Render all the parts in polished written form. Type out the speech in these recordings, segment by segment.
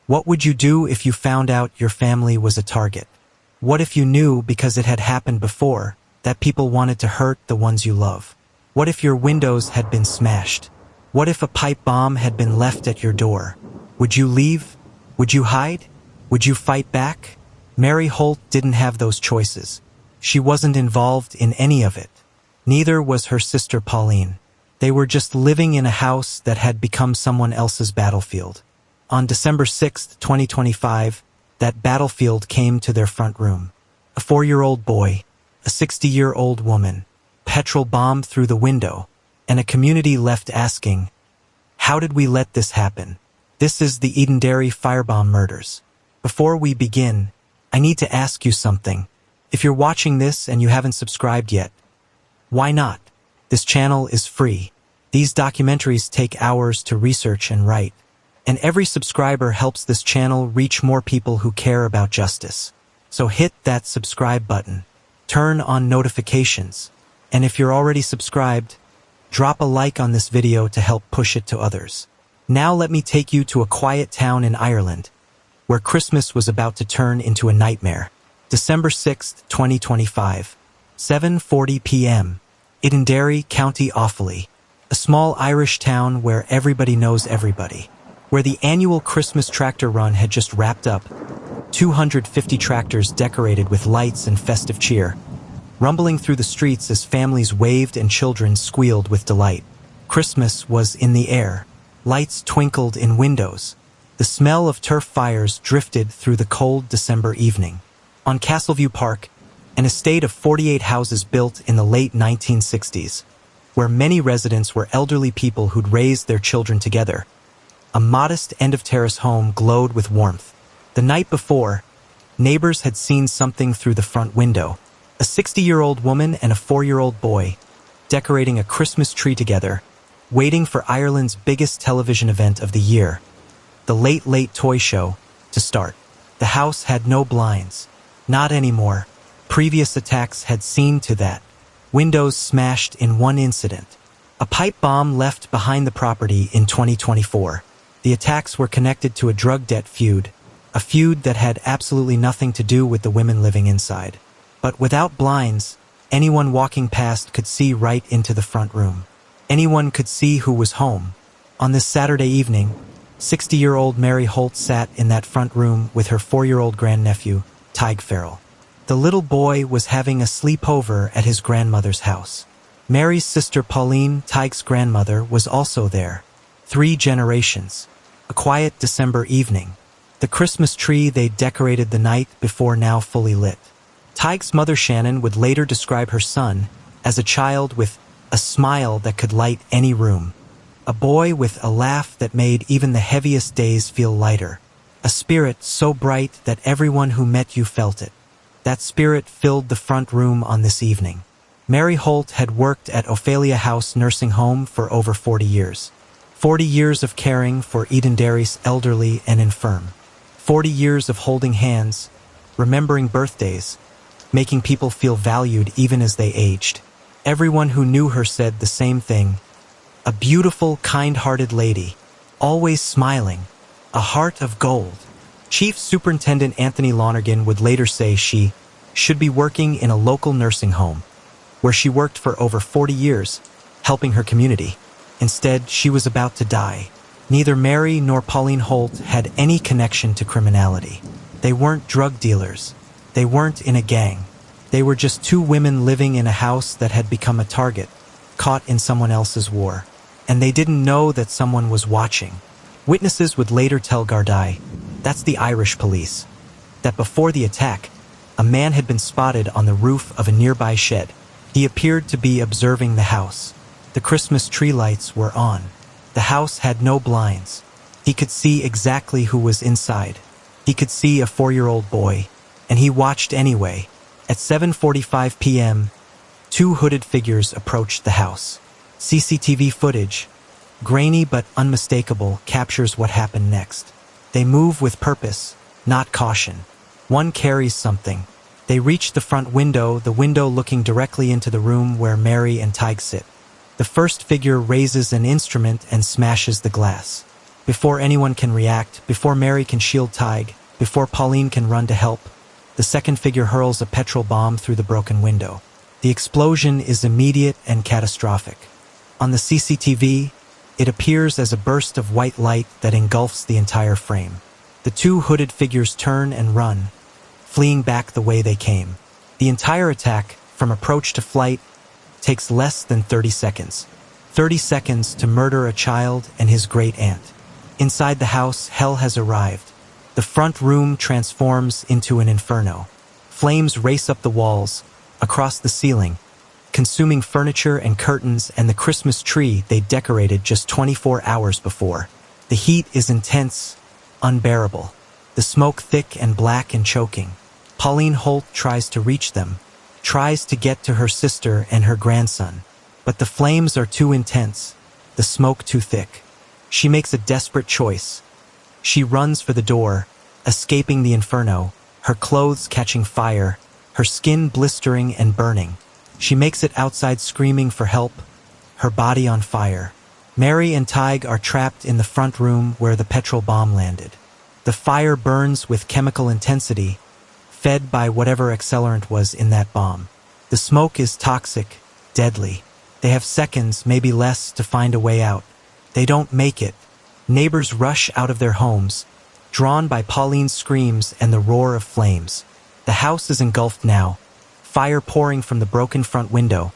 What would you do if you found out your family was a target? What if you knew, because it had happened before, that people wanted to hurt the ones you love? What if your windows had been smashed? What if a pipe bomb had been left at your door? Would you leave? Would you hide? Would you fight back? Mary Holt didn't have those choices. She wasn't involved in any of it. Neither was her sister Pauline. They were just living in a house that had become someone else's battlefield. On December 6, 2025, that battlefield came to their front room. A 4-year-old boy, a 60-year-old woman, petrol bombed through the window, and a community left asking, how did we let this happen? This is the Edenderry Firebomb murders. Before we begin, I need to ask you something. If you're watching this and you haven't subscribed yet, why not? This channel is free. These documentaries take hours to research and write, and every subscriber helps this channel reach more people who care about justice. So hit that subscribe button, turn on notifications, and if you're already subscribed, drop a like on this video to help push it to others. Now let me take you to a quiet town in Ireland, where Christmas was about to turn into a nightmare. December 6, 2025, 7:40 p.m., Edenderry, County Offaly, a small Irish town where everybody knows everybody, where the annual Christmas tractor run had just wrapped up, 250 tractors decorated with lights and festive cheer, rumbling through the streets as families waved and children squealed with delight. Christmas was in the air. Lights twinkled in windows. The smell of turf fires drifted through the cold December evening. On Castleview Park, an estate of 48 houses built in the late 1960s, where many residents were elderly people who'd raised their children together, a modest end-of-terrace home glowed with warmth. The night before, neighbors had seen something through the front window. A 60-year-old woman and a 4-year-old boy, decorating a Christmas tree together, waiting for Ireland's biggest television event of the year, the Late Late Toy Show, to start. The house had no blinds. Not anymore. Previous attacks had seen to that. Windows smashed in one incident. A pipe bomb left behind the property in 2024. The attacks were connected to a drug debt feud, a feud that had absolutely nothing to do with the women living inside. But without blinds, anyone walking past could see right into the front room. Anyone could see who was home. On this Saturday evening, 60-year-old Mary Holt sat in that front room with her 4-year-old grandnephew, Tadhg Farrell. The little boy was having a sleepover at his grandmother's house. Mary's sister Pauline, Tadhg's grandmother, was also there. 3 generations. A quiet December evening. The Christmas tree they'd decorated the night before now fully lit. Tadhg's mother Shannon would later describe her son as a child with a smile that could light any room. A boy with a laugh that made even the heaviest days feel lighter. A spirit so bright that everyone who met you felt it. That spirit filled the front room on this evening. Mary Holt had worked at Offaly House Nursing Home for over 40 years. 40 years of caring for Edenderry's elderly and infirm. 40 years of holding hands, remembering birthdays, making people feel valued even as they aged. Everyone who knew her said the same thing. A beautiful, kind-hearted lady, always smiling, a heart of gold. Chief Superintendent Anthony Lonergan would later say she should be working in a local nursing home, where she worked for over 40 years, helping her community. Instead, she was about to die. Neither Mary nor Pauline Holt had any connection to criminality. They weren't drug dealers. They weren't in a gang. They were just 2 women living in a house that had become a target, caught in someone else's war. And they didn't know that someone was watching. Witnesses would later tell Gardaí, that's the Irish police, that before the attack, a man had been spotted on the roof of a nearby shed. He appeared to be observing the house. The Christmas tree lights were on. The house had no blinds. He could see exactly who was inside. He could see a 4-year-old boy, and he watched anyway. At 7:45 p.m., 2 hooded figures approached the house. CCTV footage, grainy but unmistakable, captures what happened next. They move with purpose, not caution. One carries something. They reach the front window, the window looking directly into the room where Mary and Tadhg sit. The first figure raises an instrument and smashes the glass. Before anyone can react, before Mary can shield Tadhg, before Pauline can run to help, the second figure hurls a petrol bomb through the broken window. The explosion is immediate and catastrophic. On the CCTV, it appears as a burst of white light that engulfs the entire frame. The two hooded figures turn and run, fleeing back the way they came. The entire attack, from approach to flight, takes less than 30 seconds. 30 seconds to murder a child and his great-aunt. Inside the house, hell has arrived. The front room transforms into an inferno. Flames race up the walls, across the ceiling, consuming furniture and curtains and the Christmas tree they decorated just 24 hours before. The heat is intense, unbearable. The smoke thick and black and choking. Pauline Holt tries to reach them, tries to get to her sister and her grandson. But the flames are too intense, the smoke too thick. She makes a desperate choice. She runs for the door, escaping the inferno, her clothes catching fire, her skin blistering and burning. She makes it outside screaming for help, her body on fire. Mary and Tadhg are trapped in the front room where the petrol bomb landed. The fire burns with chemical intensity, fed by whatever accelerant was in that bomb. The smoke is toxic, deadly. They have seconds, maybe less, to find a way out. They don't make it. Neighbors rush out of their homes, drawn by Pauline's screams and the roar of flames. The house is engulfed now, fire pouring from the broken front window,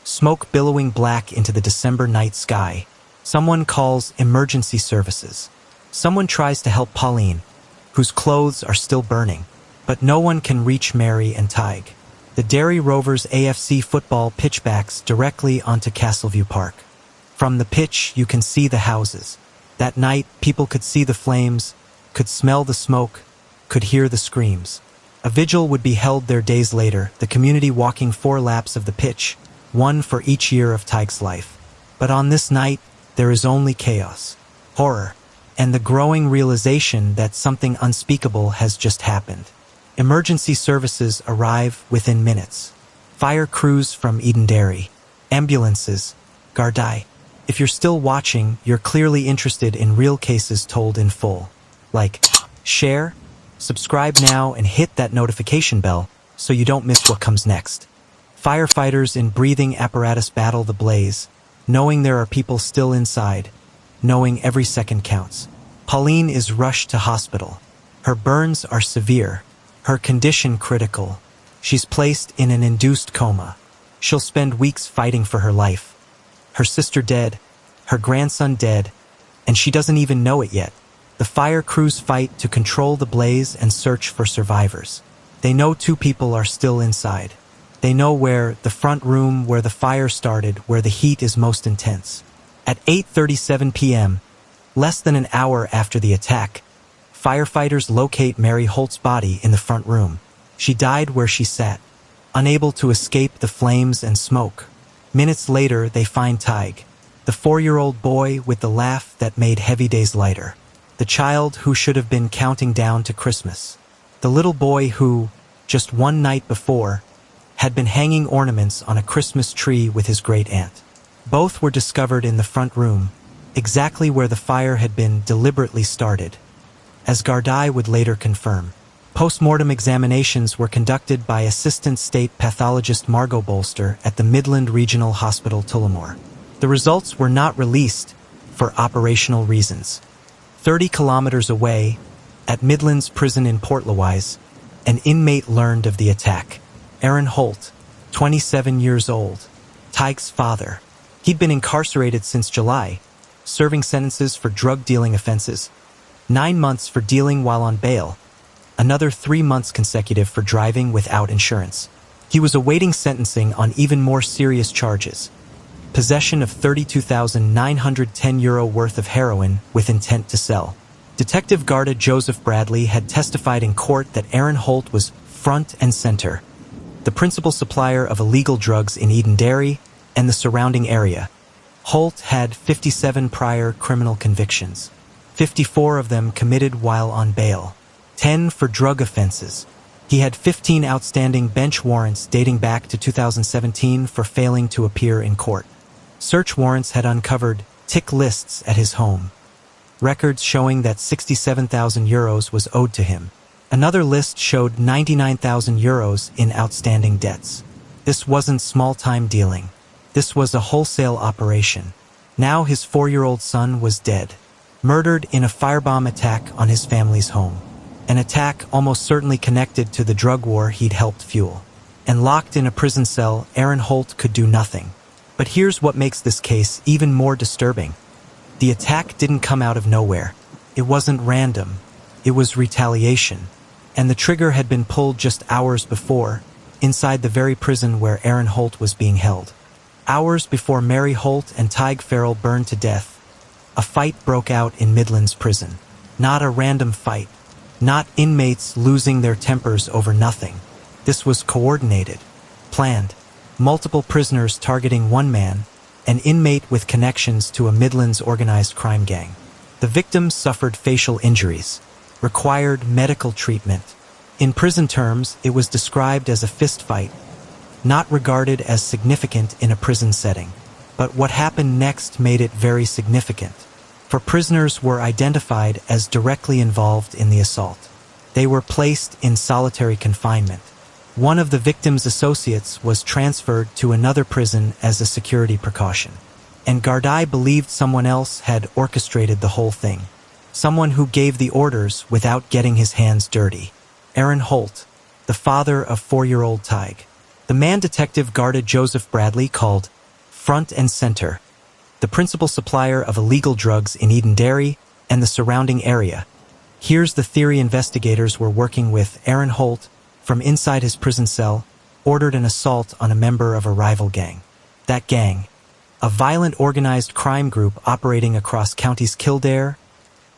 smoke billowing black into the December night sky. Someone calls emergency services. Someone tries to help Pauline, whose clothes are still burning. But no one can reach Mary and Tadhg. The Derry Rovers AFC football pitchbacks directly onto Castleview Park. From the pitch, you can see the houses. That night, people could see the flames, could smell the smoke, could hear the screams. A vigil would be held there days later, the community walking 4 laps of the pitch, one for each year of Tadhg's life. But on this night, there is only chaos, horror, and the growing realization that something unspeakable has just happened. Emergency services arrive within minutes. Fire crews from Edenderry, ambulances, Gardaí. If you're still watching, you're clearly interested in real cases told in full. Like, share, subscribe now, and hit that notification bell so you don't miss what comes next. Firefighters in breathing apparatus battle the blaze, knowing there are people still inside, knowing every second counts. Pauline is rushed to hospital. Her burns are severe, her condition critical. She's placed in an induced coma. She'll spend weeks fighting for her life. Her sister dead, her grandson dead, and she doesn't even know it yet. The fire crews fight to control the blaze and search for survivors. They know 2 people are still inside. They know where, the front room where the fire started, where the heat is most intense. At 8:37 p.m., less than an hour after the attack, firefighters locate Mary Holt's body in the front room. She died where she sat, unable to escape the flames and smoke. Minutes later, they find Tadhg, the 4-year-old boy with the laugh that made heavy days lighter. The child who should have been counting down to Christmas. The little boy who, just one night before, had been hanging ornaments on a Christmas tree with his great-aunt. Both were discovered in the front room, exactly where the fire had been deliberately started, as Gardaí would later confirm. Post-mortem examinations were conducted by Assistant State Pathologist Margot Bolster at the Midland Regional Hospital Tullamore. The results were not released for operational reasons. 30 kilometers away, at Midland's prison in Portlaoise, an inmate learned of the attack. Aaron Holt, 27 years old, Tadhg's father. He'd been incarcerated since July, serving sentences for drug-dealing offenses, 9 months for dealing while on bail, another 3 months consecutive for driving without insurance. He was awaiting sentencing on even more serious charges: possession of €32,910 worth of heroin with intent to sell. Detective Garda Joseph Bradley had testified in court that Aaron Holt was front and center, the principal supplier of illegal drugs in Edenderry and the surrounding area. Holt had 57 prior criminal convictions, 54 of them committed while on bail, 10 for drug offenses. He had 15 outstanding bench warrants dating back to 2017 for failing to appear in court. Search warrants had uncovered tick lists at his home. records showing that €67,000 was owed to him. Another list showed €99,000 in outstanding debts. This wasn't small-time dealing. This was a wholesale operation. Now his 4-year-old son was dead, murdered in a firebomb attack on his family's home. An attack almost certainly connected to the drug war he'd helped fuel. And locked in a prison cell, Aaron Holt could do nothing. But here's what makes this case even more disturbing. The attack didn't come out of nowhere. It wasn't random. It was retaliation. And the trigger had been pulled just hours before, inside the very prison where Aaron Holt was being held. Hours before Mary Holt and Tadhg Farrell burned to death, a fight broke out in Midlands prison. Not a random fight. Not inmates losing their tempers over nothing. This was coordinated, planned. Multiple prisoners targeting one man, an inmate with connections to a Midlands organized crime gang. The victims suffered facial injuries, required medical treatment. In prison terms, it was described as a fist fight, not regarded as significant in a prison setting. But what happened next made it very significant, for prisoners were identified as directly involved in the assault. They were placed in solitary confinement. One of the victim's associates was transferred to another prison as a security precaution. And Gardaí believed someone else had orchestrated the whole thing. Someone who gave the orders without getting his hands dirty. Aaron Holt, the father of 4-year-old Tadhg. The man Detective Garda Joseph Bradley called Front and Center, the principal supplier of illegal drugs in Edenderry and the surrounding area. Here's the theory investigators were working with. Aaron Holt, from inside his prison cell, ordered an assault on a member of a rival gang. That gang, a violent organized crime group operating across counties Kildare,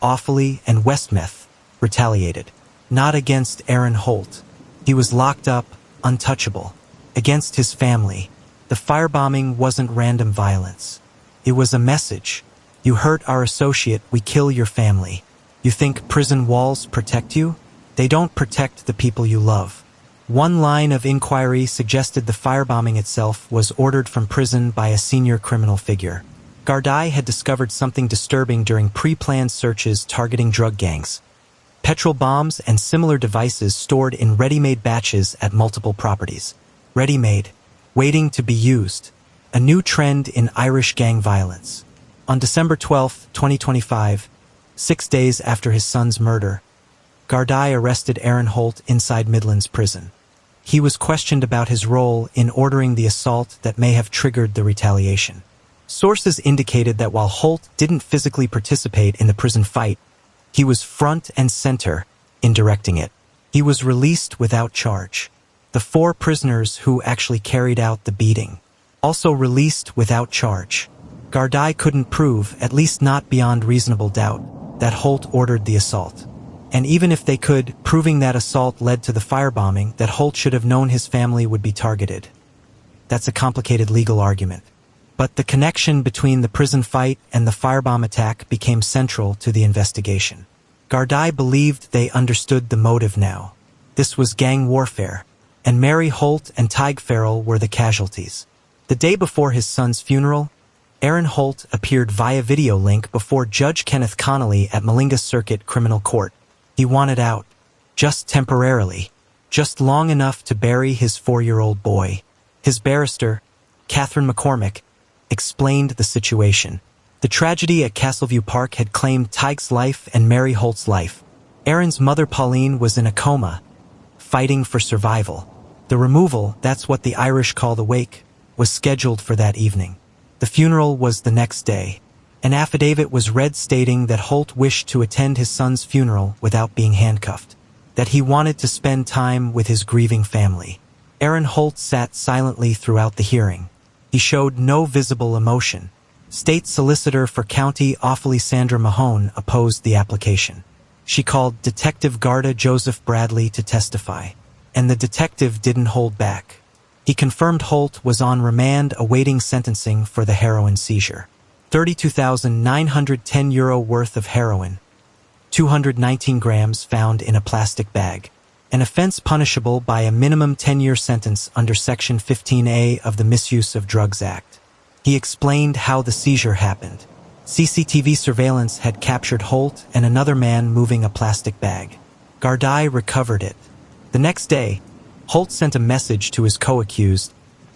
Offaly, and Westmeath, retaliated. Not against Aaron Holt. He was locked up, untouchable. Against his family. The firebombing wasn't random violence. It was a message. You hurt our associate, we kill your family. You think prison walls protect you? They don't protect the people you love. One line of inquiry suggested the firebombing itself was ordered from prison by a senior criminal figure. Gardaí had discovered something disturbing during pre-planned searches targeting drug gangs. Petrol bombs and similar devices stored in ready-made batches at multiple properties. Ready-made, waiting to be used. A new trend in Irish gang violence. On December 12, 2025, 6 days after his son's murder, Gardaí arrested Aaron Holt inside Midlands prison. He was questioned about his role in ordering the assault that may have triggered the retaliation. Sources indicated that while Holt didn't physically participate in the prison fight, he was front and center in directing it. He was released without charge. The 4 prisoners who actually carried out the beating, also released without charge. Gardaí couldn't prove, at least not beyond reasonable doubt, that Holt ordered the assault. And even if they could, proving that assault led to the firebombing, that Holt should have known his family would be targeted. That's a complicated legal argument. But the connection between the prison fight and the firebomb attack became central to the investigation. Gardaí believed they understood the motive now. This was gang warfare, and Mary Holt and Tadhg Farrell were the casualties. The day before his son's funeral, Aaron Holt appeared via video link before Judge Kenneth Connolly at Malinga Circuit Criminal Court. He wanted out, just temporarily, just long enough to bury his 4-year-old boy. His barrister, Catherine McCormick, explained the situation. The tragedy at Castleview Park had claimed Tadhg's life and Mary Holt's life. Aaron's mother Pauline was in a coma, fighting for survival. The removal, that's what the Irish call the wake, was scheduled for that evening. The funeral was the next day. An affidavit was read stating that Holt wished to attend his son's funeral without being handcuffed, that he wanted to spend time with his grieving family. Aaron Holt sat silently throughout the hearing. He showed no visible emotion. State Solicitor for County Offaly Sandra Mahone opposed the application. She called Detective Garda Joseph Bradley to testify, and the detective didn't hold back. He confirmed Holt was on remand awaiting sentencing for the heroin seizure. €32,910 worth of heroin, 219 grams found in a plastic bag. An offense punishable by a minimum 10-year sentence under Section 15A of the Misuse of Drugs Act. He explained how the seizure happened. CCTV surveillance had captured Holt and another man moving a plastic bag. Gardaí recovered it. The next day, Holt sent a message to his co-accused,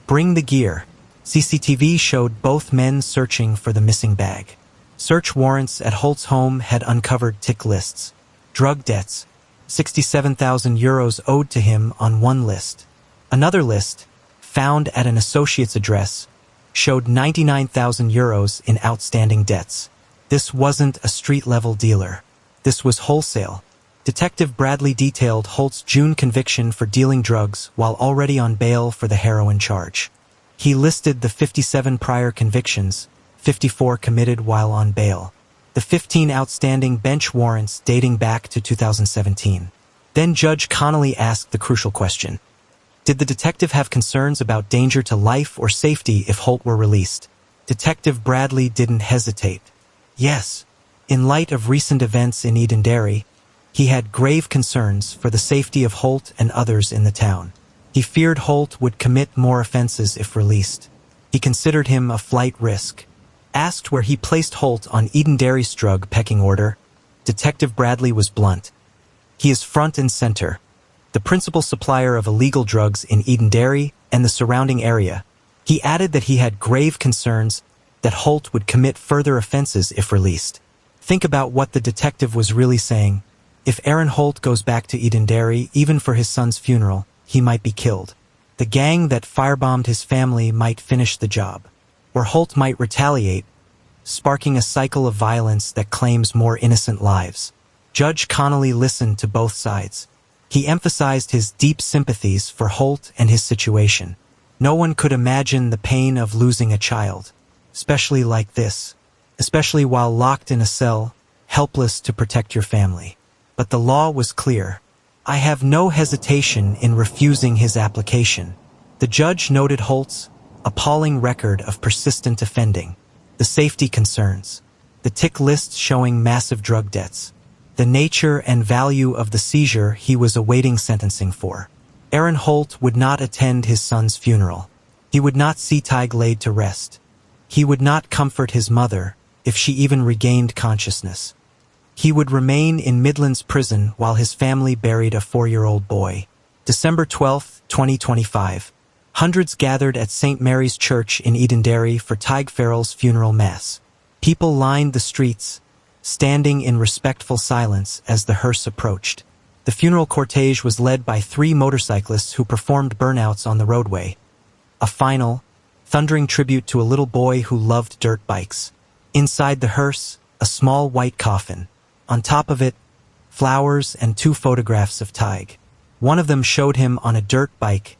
"Bring the gear." CCTV showed both men searching for the missing bag. Search warrants at Holt's home had uncovered tick lists. Drug debts, €67,000 owed to him on one list. Another list, found at an associate's address, showed €99,000 in outstanding debts. This wasn't a street-level dealer. This was wholesale. Detective Bradley detailed Holt's June conviction for dealing drugs while already on bail for the heroin charge. He listed the 57 prior convictions, 54 committed while on bail. The 15 outstanding bench warrants dating back to 2017. Then Judge Connolly asked the crucial question. Did the detective have concerns about danger to life or safety if Holt were released? Detective Bradley didn't hesitate. Yes. In light of recent events in Edenderry, he had grave concerns for the safety of Holt and others in the town. He feared Holt would commit more offenses if released. He considered him a flight risk. Asked where he placed Holt on Edenderry's drug pecking order, Detective Bradley was blunt. He is front and center, the principal supplier of illegal drugs in Edenderry and the surrounding area. He added that he had grave concerns that Holt would commit further offenses if released. Think about what the detective was really saying. If Aaron Holt goes back to Edenderry, even for his son's funeral, he might be killed. The gang that firebombed his family might finish the job. Or Holt might retaliate, sparking a cycle of violence that claims more innocent lives. Judge Connolly listened to both sides. He emphasized his deep sympathies for Holt and his situation. No one could imagine the pain of losing a child, especially like this, especially while locked in a cell, helpless to protect your family. But the law was clear. I have no hesitation in refusing his application. The judge noted Holt's appalling record of persistent offending, the safety concerns, the tick list showing massive drug debts, the nature and value of the seizure he was awaiting sentencing for. Aaron Holt would not attend his son's funeral. He would not see Tadhg laid to rest. He would not comfort his mother, if she even regained consciousness. He would remain in Midlands prison while his family buried a 4-year-old boy. December 12, 2025. Hundreds gathered at St. Mary's Church in Edenderry for Tadhg Farrell's funeral mass. People lined the streets, standing in respectful silence as the hearse approached. The funeral cortege was led by 3 motorcyclists who performed burnouts on the roadway. A final, thundering tribute to a little boy who loved dirt bikes. Inside the hearse, a small white coffin. On top of it, flowers and 2 photographs of Tadhg. One of them showed him on a dirt bike,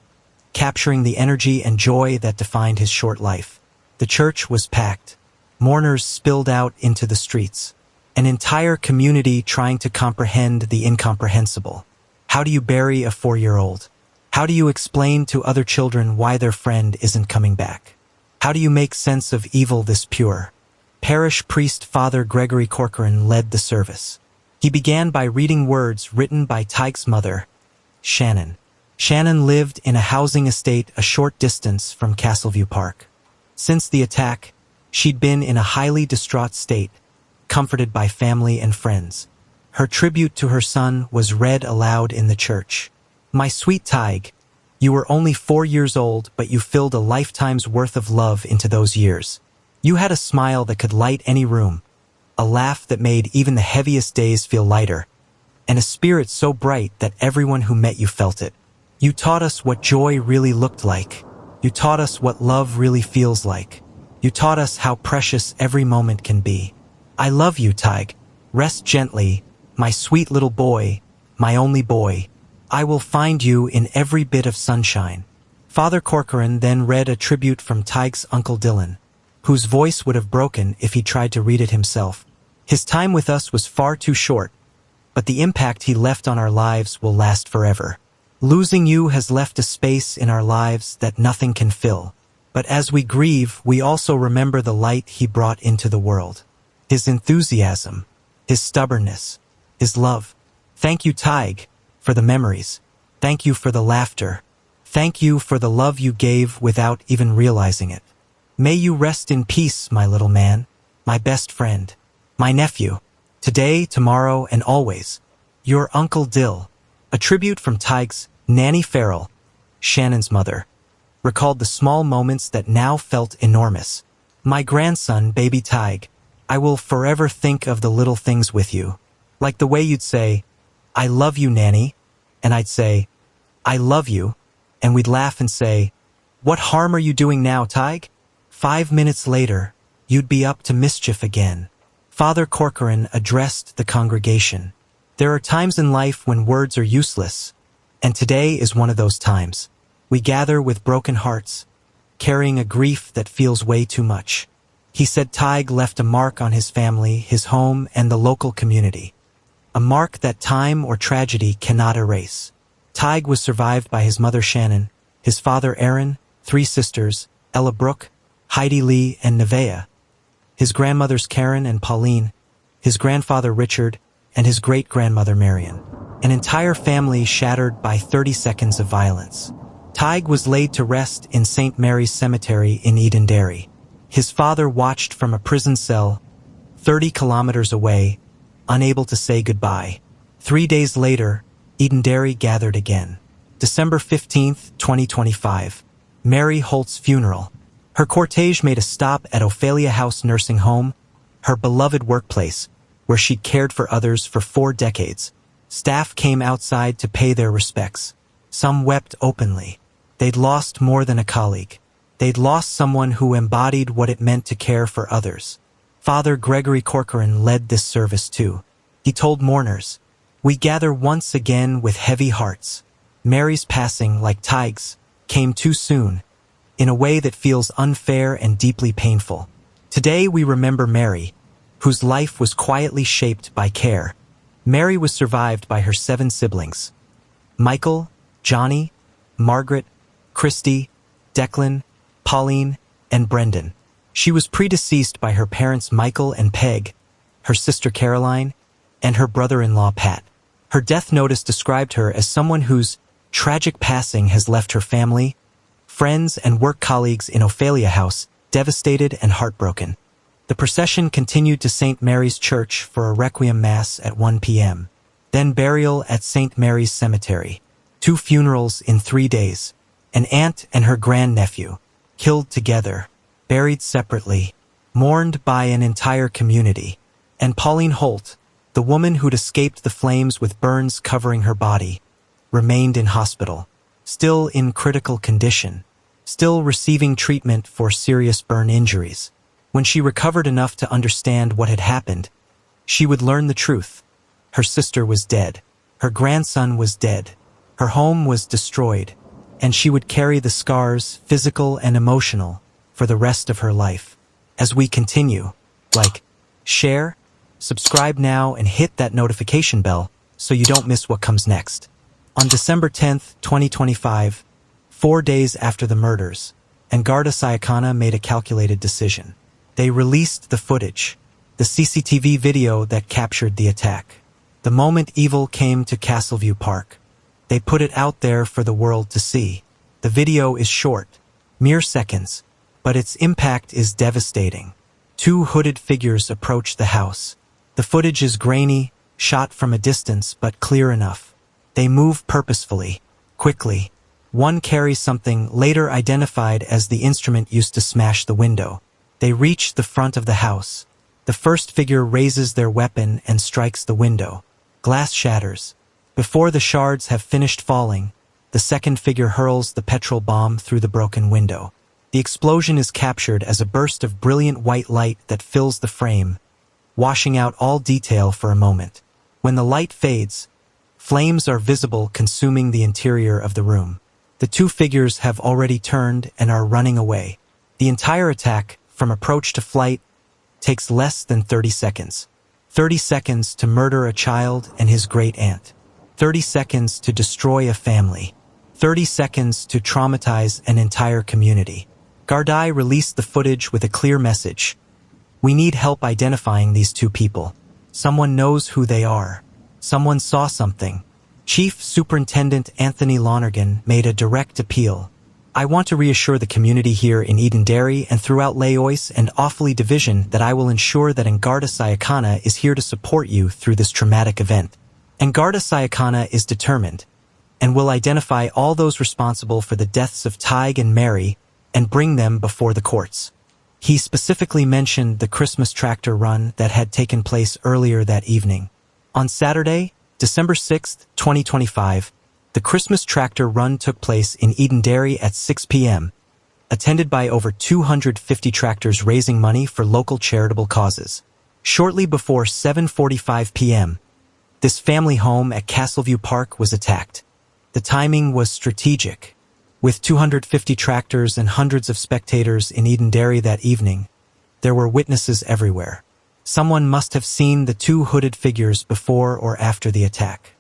capturing the energy and joy that defined his short life. The church was packed. Mourners spilled out into the streets. An entire community trying to comprehend the incomprehensible. How do you bury a 4-year-old? How do you explain to other children why their friend isn't coming back? How do you make sense of evil this pure? Parish priest Father Gregory Corcoran led the service. He began by reading words written by Tadhg's mother, Shannon. Shannon lived in a housing estate a short distance from Castleview Park. Since the attack, she'd been in a highly distraught state, comforted by family and friends. Her tribute to her son was read aloud in the church. My sweet Tadhg, you were only 4 years old, but you filled a lifetime's worth of love into those years. You had a smile that could light any room, a laugh that made even the heaviest days feel lighter, and a spirit so bright that everyone who met you felt it. You taught us what joy really looked like. You taught us what love really feels like. You taught us how precious every moment can be. I love you, Tadhg. Rest gently, my sweet little boy, my only boy. I will find you in every bit of sunshine. Father Corcoran then read a tribute from Tadhg's Uncle Dylan, whose voice would have broken if he tried to read it himself. His time with us was far too short, but the impact he left on our lives will last forever. Losing you has left a space in our lives that nothing can fill. But as we grieve, we also remember the light he brought into the world. His enthusiasm, his stubbornness, his love. Thank you, Tadhg, for the memories. Thank you for the laughter. Thank you for the love you gave without even realizing it. May you rest in peace, my little man. my best friend, my nephew, today, tomorrow, and always, your Uncle Dill. A tribute from Tadhg's Nanny Farrell, Shannon's mother, recalled the small moments that now felt enormous. My grandson, baby Tadhg, I will forever think of the little things with you. Like the way you'd say, I love you, Nanny, and I'd say, I love you, and we'd laugh and say, what harm are you doing now, Tadhg? 5 minutes later, you'd be up to mischief again. Father Corcoran addressed the congregation. There are times in life when words are useless, and today is one of those times. We gather with broken hearts, carrying a grief that feels way too much. He said Tadhg left a mark on his family, his home, and the local community. A mark that time or tragedy cannot erase. Tadhg was survived by his mother Shannon, his father Aaron, 3 sisters, Ella Brooke, Heidi Lee, and Nevaeh, his grandmothers Karen and Pauline, his grandfather Richard, and his great-grandmother Marion. An entire family shattered by 30 seconds of violence. Tadhg was laid to rest in St. Mary's Cemetery in Edenderry. His father watched from a prison cell 30 kilometers away, unable to say goodbye. 3 days later, Edenderry gathered again. December 15th, 2025. Mary Holt's funeral. Her cortege made a stop at Offaly House Nursing Home, her beloved workplace, where she'd cared for others for 4 decades. Staff came outside to pay their respects. Some wept openly. They'd lost more than a colleague. They'd lost someone who embodied what it meant to care for others. Father Gregory Corcoran led this service too. He told mourners, we gather once again with heavy hearts. Mary's passing, like Tadhg's, came too soon, in a way that feels unfair and deeply painful. Today we remember Mary, whose life was quietly shaped by care. Mary was survived by her 7 siblings: Michael, Johnny, Margaret, Christy, Declan, Pauline, and Brendan. She was predeceased by her parents Michael and Peg, her sister Caroline, and her brother-in-law Pat. Her death notice described her as someone whose tragic passing has left her family, friends, and work colleagues in Offaly House devastated and heartbroken. The procession continued to St. Mary's Church for a requiem mass at 1 p.m., then burial at St. Mary's Cemetery. 2 funerals in 3 days. An aunt and her grandnephew, killed together, buried separately, mourned by an entire community. And Pauline Holt, the woman who'd escaped the flames with burns covering her body, remained in hospital, still in critical condition, still receiving treatment for serious burn injuries. When she recovered enough to understand what had happened, she would learn the truth. Her sister was dead. Her grandson was dead. Her home was destroyed, and she would carry the scars, physical and emotional, for the rest of her life. As we continue, like, share, subscribe now, and hit that notification bell so you don't miss what comes next. On December 10th, 2025, 4 days after the murders, Garda Síochána made a calculated decision. They released the footage, the CCTV video that captured the attack. The moment evil came to Castleview Park, they put it out there for the world to see. The video is short, mere seconds, but its impact is devastating. 2 hooded figures approach the house. The footage is grainy, shot from a distance, but clear enough. They move purposefully, quickly. One carries something later identified as the instrument used to smash the window. They reach the front of the house. The first figure raises their weapon and strikes the window. Glass shatters. Before the shards have finished falling, the second figure hurls the petrol bomb through the broken window. The explosion is captured as a burst of brilliant white light that fills the frame, washing out all detail for a moment. When the light fades, flames are visible consuming the interior of the room. The 2 figures have already turned and are running away. The entire attack, from approach to flight, takes less than 30 seconds. 30 seconds to murder a child and his great-aunt. 30 seconds to destroy a family. 30 seconds to traumatize an entire community. Gardaí released the footage with a clear message. We need help identifying these 2 people. Someone knows who they are. Someone saw something. Chief Superintendent Anthony Lonergan made a direct appeal. I want to reassure the community here in Edenderry and throughout Laois and Offaly Division that I will ensure that Garda Síochána is here to support you through this traumatic event. Garda Síochána is determined and will identify all those responsible for the deaths of Tadhg and Mary and bring them before the courts. He specifically mentioned the Christmas tractor run that had taken place earlier that evening. On Saturday, December 6, 2025, the Christmas tractor run took place in Edenderry at 6 p.m., attended by over 250 tractors raising money for local charitable causes. Shortly before 7:45 p.m., this family home at Castleview Park was attacked. The timing was strategic. With 250 tractors and hundreds of spectators in Edenderry that evening, there were witnesses everywhere. Someone must have seen the two hooded figures before or after the attack.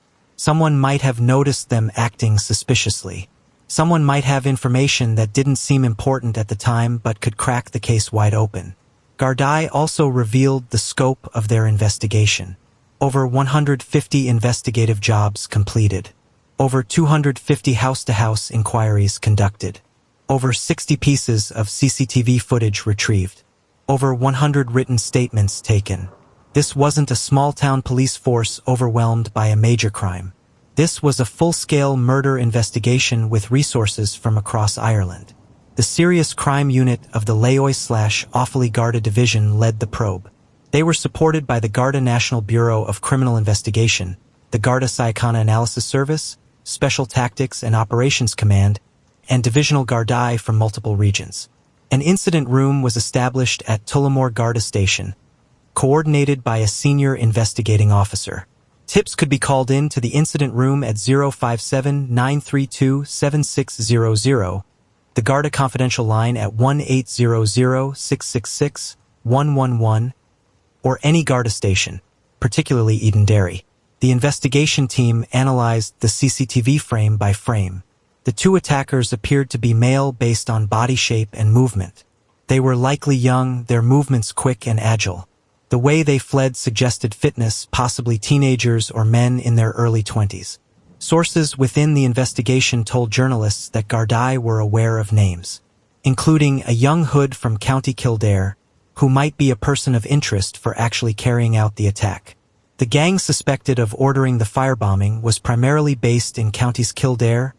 Someone might have noticed them acting suspiciously. Someone might have information that didn't seem important at the time but could crack the case wide open. Gardaí also revealed the scope of their investigation. Over 150 investigative jobs completed. Over 250 house-to-house inquiries conducted. Over 60 pieces of CCTV footage retrieved. Over 100 written statements taken. This wasn't a small-town police force overwhelmed by a major crime. This was a full-scale murder investigation with resources from across Ireland. The Serious Crime Unit of the Laois/Offaly Garda Division led the probe. They were supported by the Garda National Bureau of Criminal Investigation, the Garda Síochána Analysis Service, Special Tactics and Operations Command, and Divisional Gardaí from multiple regions. An incident room was established at Tullamore Garda Station, coordinated by a senior investigating officer. Tips could be called in to the incident room at 057-932-7600, the Garda Confidential line at 1-800-666-111, or any Garda station, particularly Edenderry. The investigation team analyzed the CCTV frame by frame. The two attackers appeared to be male based on body shape and movement. They were likely young, their movements quick and agile. The way they fled suggested fitness, possibly teenagers or men in their early 20s. Sources within the investigation told journalists that Gardaí were aware of names, including a young hood from County Kildare, who might be a person of interest for actually carrying out the attack. The gang suspected of ordering the firebombing was primarily based in counties Kildare,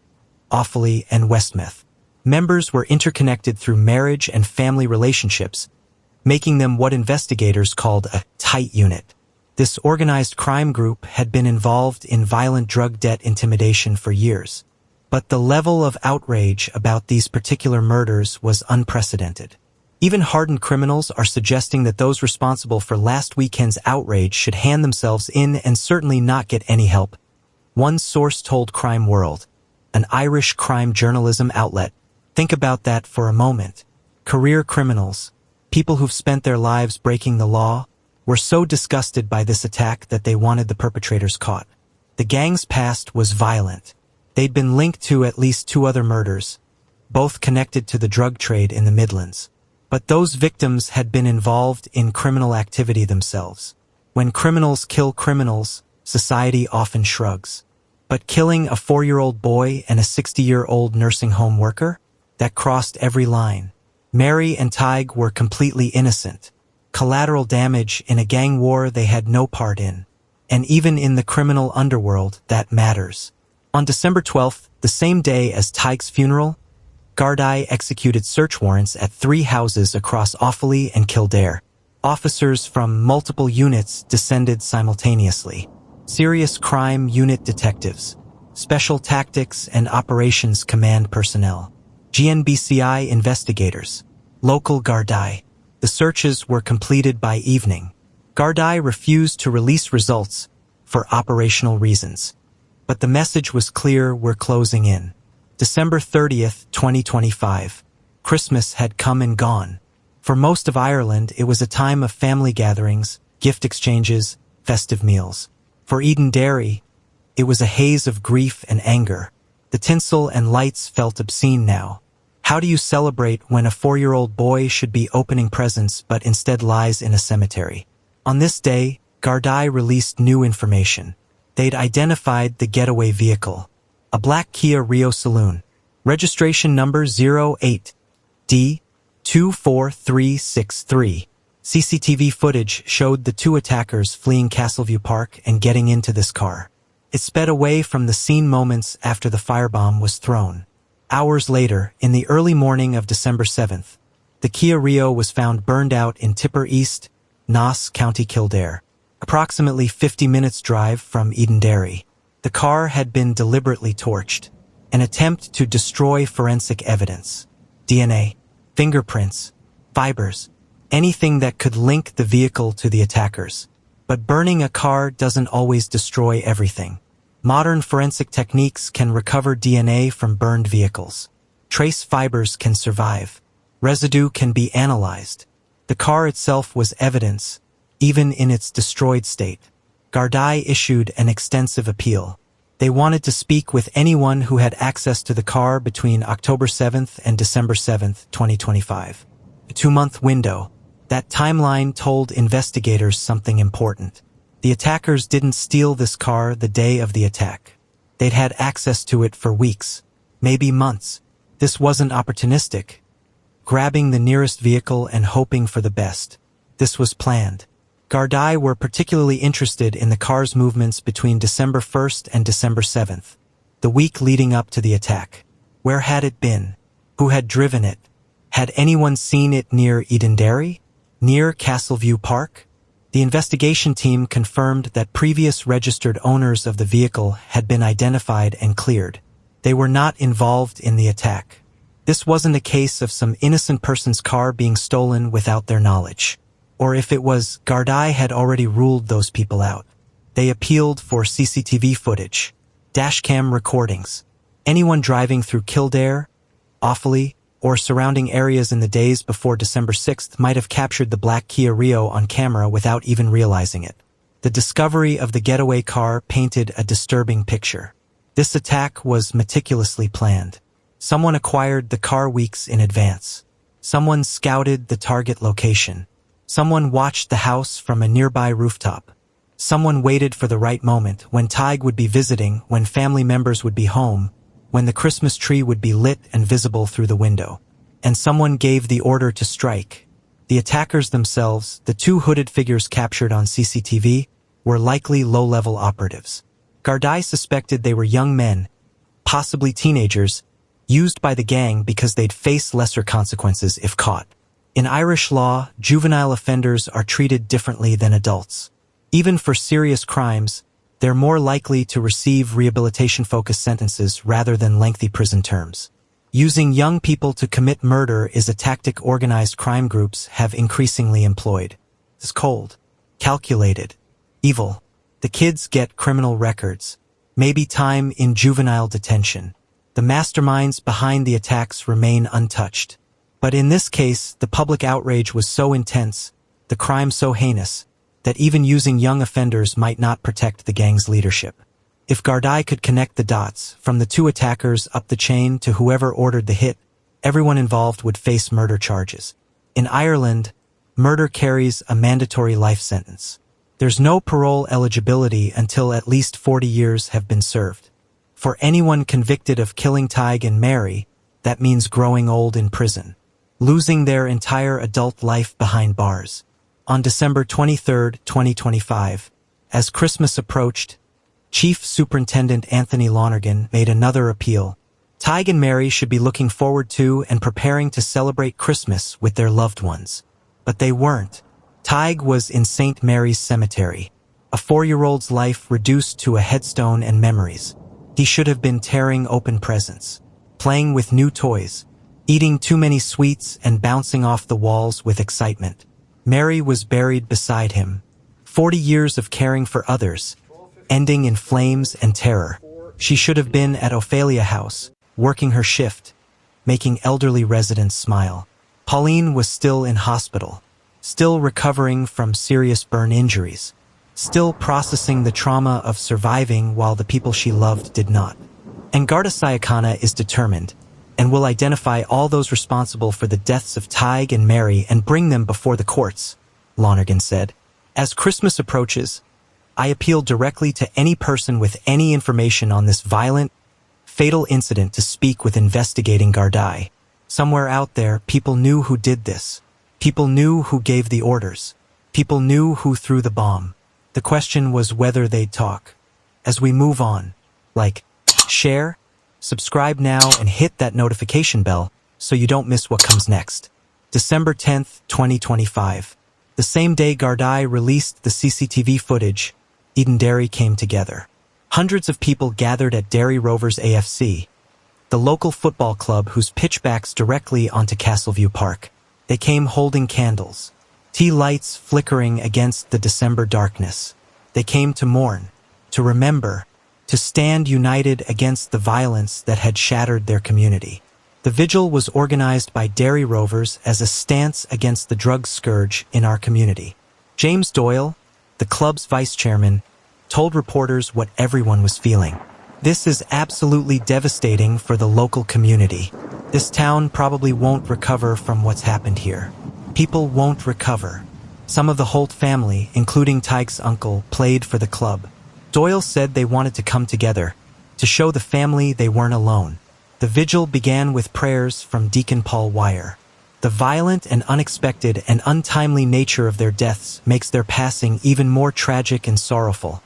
Offaly, and Westmeath. Members were interconnected through marriage and family relationships, making them what investigators called a tight unit. This organized crime group had been involved in violent drug debt intimidation for years. But the level of outrage about these particular murders was unprecedented. Even hardened criminals are suggesting that those responsible for last weekend's outrage should hand themselves in and certainly not get any help. One source told Crime World, an Irish crime journalism outlet, think about that for a moment. Career criminals, people who've spent their lives breaking the law, were so disgusted by this attack that they wanted the perpetrators caught. The gang's past was violent. They'd been linked to at least 2 other murders, both connected to the drug trade in the Midlands. But those victims had been involved in criminal activity themselves. When criminals kill criminals, society often shrugs. But killing a 4-year-old boy and a 60-year-old nursing home worker? That crossed every line. Mary and Tadhg were completely innocent. Collateral damage in a gang war they had no part in. And even in the criminal underworld, that matters. On December 12th, the same day as Tadhg's funeral, Gardaí executed search warrants at 3 houses across Offaly and Kildare. Officers from multiple units descended simultaneously. Serious Crime Unit detectives, Special Tactics and Operations Command personnel, GNBCI investigators, local Gardaí. The searches were completed by evening. Gardaí refused to release results for operational reasons. But the message was clear: we're closing in. December 30th, 2025. Christmas had come and gone. For most of Ireland, it was a time of family gatherings, gift exchanges, festive meals. For Edenderry, it was a haze of grief and anger. The tinsel and lights felt obscene now. How do you celebrate when a 4-year-old boy should be opening presents but instead lies in a cemetery? On this day, Gardaí released new information. They'd identified the getaway vehicle, a black Kia Rio Saloon. Registration number 08D24363. CCTV footage showed the two attackers fleeing Castleview Park and getting into this car. It sped away from the scene moments after the firebomb was thrown. Hours later, in the early morning of December 7th, the Kia Rio was found burned out in Tipper East, Naas, County Kildare, approximately 50 minutes drive from Edenderry. The car had been deliberately torched, an attempt to destroy forensic evidence, DNA, fingerprints, fibers, anything that could link the vehicle to the attackers. But burning a car doesn't always destroy everything. Modern forensic techniques can recover DNA from burned vehicles. Trace fibers can survive. Residue can be analyzed. The car itself was evidence, even in its destroyed state. Gardaí issued an extensive appeal. They wanted to speak with anyone who had access to the car between October 7th and December 7th, 2025. A 2-month window. That timeline told investigators something important. The attackers didn't steal this car the day of the attack. They'd had access to it for weeks, maybe months. This wasn't opportunistic, grabbing the nearest vehicle and hoping for the best. This was planned. Gardaí were particularly interested in the car's movements between December 1st and December 7th, the week leading up to the attack. Where had it been? Who had driven it? Had anyone seen it near Edenderry? Near Castleview Park? The investigation team confirmed that previous registered owners of the vehicle had been identified and cleared. They were not involved in the attack. This wasn't a case of some innocent person's car being stolen without their knowledge. Or if it was, Gardaí had already ruled those people out. They appealed for CCTV footage, dashcam recordings. Anyone driving through Kildare, Offaly, or surrounding areas in the days before December 6th might have captured the black Kia Rio on camera without even realizing it. The discovery of the getaway car painted a disturbing picture. This attack was meticulously planned. Someone acquired the car weeks in advance. Someone scouted the target location. Someone watched the house from a nearby rooftop. Someone waited for the right moment, when Tadhg would be visiting, when family members would be home, when the Christmas tree would be lit and visible through the window. And someone gave the order to strike. The attackers themselves, the two hooded figures captured on CCTV, were likely low-level operatives. Gardaí suspected they were young men, possibly teenagers, used by the gang because they'd face lesser consequences if caught. In Irish law, juvenile offenders are treated differently than adults. Even for serious crimes, they're more likely to receive rehabilitation-focused sentences rather than lengthy prison terms. Using young people to commit murder is a tactic organized crime groups have increasingly employed. It's cold, calculated, evil. The kids get criminal records, maybe time in juvenile detention. The masterminds behind the attacks remain untouched. But in this case, the public outrage was so intense, the crime so heinous, that even using young offenders might not protect the gang's leadership. If Gardaí could connect the dots, from the two attackers up the chain to whoever ordered the hit, everyone involved would face murder charges. In Ireland, murder carries a mandatory life sentence. There's no parole eligibility until at least 40 years have been served. For anyone convicted of killing Tadhg and Mary, that means growing old in prison, losing their entire adult life behind bars. On December 23, 2025, as Christmas approached, Chief Superintendent Anthony Lonergan made another appeal. Tadhg and Mary should be looking forward to and preparing to celebrate Christmas with their loved ones. But they weren't. Tadhg was in St. Mary's Cemetery, a 4-year-old's life reduced to a headstone and memories. He should have been tearing open presents, playing with new toys, eating too many sweets and bouncing off the walls with excitement. Mary was buried beside him. 40 years of caring for others, ending in flames and terror. She should have been at Ophelia House, working her shift, making elderly residents smile. Pauline was still in hospital, still recovering from serious burn injuries, still processing the trauma of surviving while the people she loved did not. And Garda Síochána is determined, and will identify all those responsible for the deaths of Tadhg and Mary and bring them before the courts, Lonergan said. As Christmas approaches, I appeal directly to any person with any information on this violent, fatal incident to speak with investigating Gardaí. Somewhere out there, people knew who did this. People knew who gave the orders. People knew who threw the bomb. The question was whether they'd talk. As we move on, like, share, subscribe now and hit that notification bell so you don't miss what comes next. December 10th, 2025. The same day Gardaí released the CCTV footage, Edenderry came together. Hundreds of people gathered at Derry Rovers AFC, the local football club whose pitch backs directly onto Castleview Park. They came holding candles, tea lights flickering against the December darkness. They came to mourn, to remember, to stand united against the violence that had shattered their community. The vigil was organized by Derry Rovers as a stance against the drug scourge in our community. James Doyle, the club's vice chairman, told reporters what everyone was feeling. This is absolutely devastating for the local community. This town probably won't recover from what's happened here. People won't recover. Some of the Holt family, including Tadhg's uncle, played for the club. Doyle said they wanted to come together, to show the family they weren't alone. The vigil began with prayers from Deacon Paul Wire. The violent and unexpected and untimely nature of their deaths makes their passing even more tragic and sorrowful,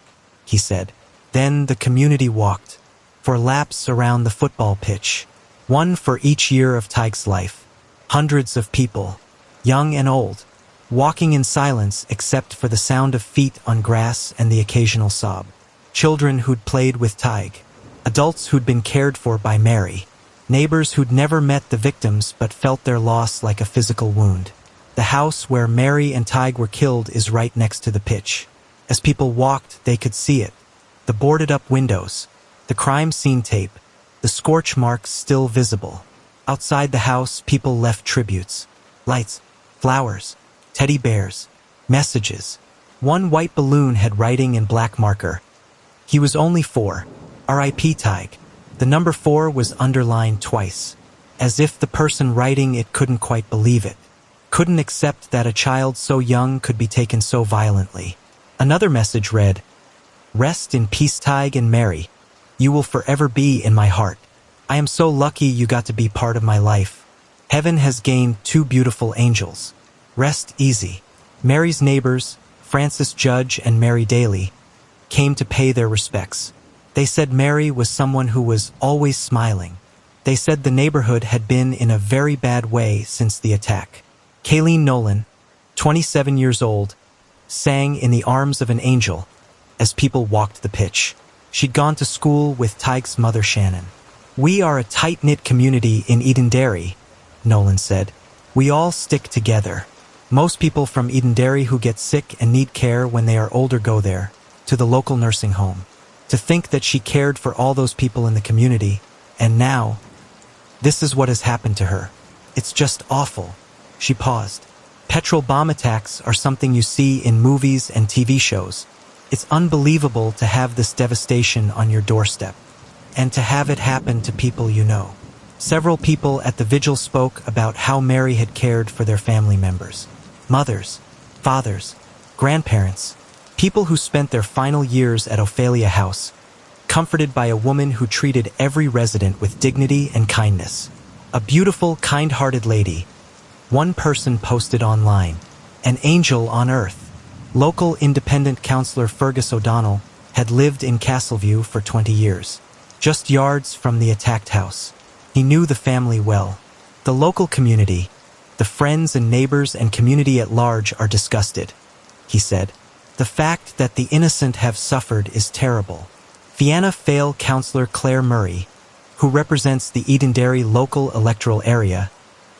he said. Then the community walked, for laps around the football pitch, one for each year of Tadhg's life. Hundreds of people, young and old, walking in silence except for the sound of feet on grass and the occasional sob. Children who'd played with Tadhg, adults who'd been cared for by Mary, neighbors who'd never met the victims but felt their loss like a physical wound. The house where Mary and Tadhg were killed is right next to the pitch. As people walked, they could see it. The boarded-up windows, the crime scene tape, the scorch marks still visible. Outside the house, people left tributes. Lights, flowers, teddy bears, messages. One white balloon had writing in black marker. He was only 4. R.I.P. Tadhg. The number 4 was underlined twice, as if the person writing it couldn't quite believe it, couldn't accept that a child so young could be taken so violently. Another message read, "Rest in peace, Tadhg and Mary. You will forever be in my heart. I am so lucky you got to be part of my life. Heaven has gained 2 beautiful angels. Rest easy." Mary's neighbors, Francis Judge and Mary Daly, came to pay their respects. They said Mary was someone who was always smiling. They said the neighborhood had been in a very bad way since the attack. Kayleen Nolan, 27 years old, sang In the Arms of an Angel as people walked the pitch. She'd gone to school with Tadhg's mother Shannon. "We are a tight-knit community in Edenderry," Nolan said. "We all stick together. Most people from Edenderry who get sick and need care when they are older go there, to the local nursing home." To think that she cared for all those people in the community, and now, this is what has happened to her. It's just awful. She paused. Petrol bomb attacks are something you see in movies and TV shows. It's unbelievable to have this devastation on your doorstep, and to have it happen to people you know. Several people at the vigil spoke about how Mary had cared for their family members. Mothers, fathers, grandparents, people who spent their final years at Offaly House, comforted by a woman who treated every resident with dignity and kindness. A beautiful, kind-hearted lady. One person posted online, "An angel on earth." Local independent councillor Fergus O'Donnell had lived in Castleview for 20 years, just yards from the attacked house. He knew the family well. The local community, the friends and neighbors and community at large are disgusted, he said. The fact that the innocent have suffered is terrible. Fianna Fáil councillor Claire Murray, who represents the Edenderry local electoral area,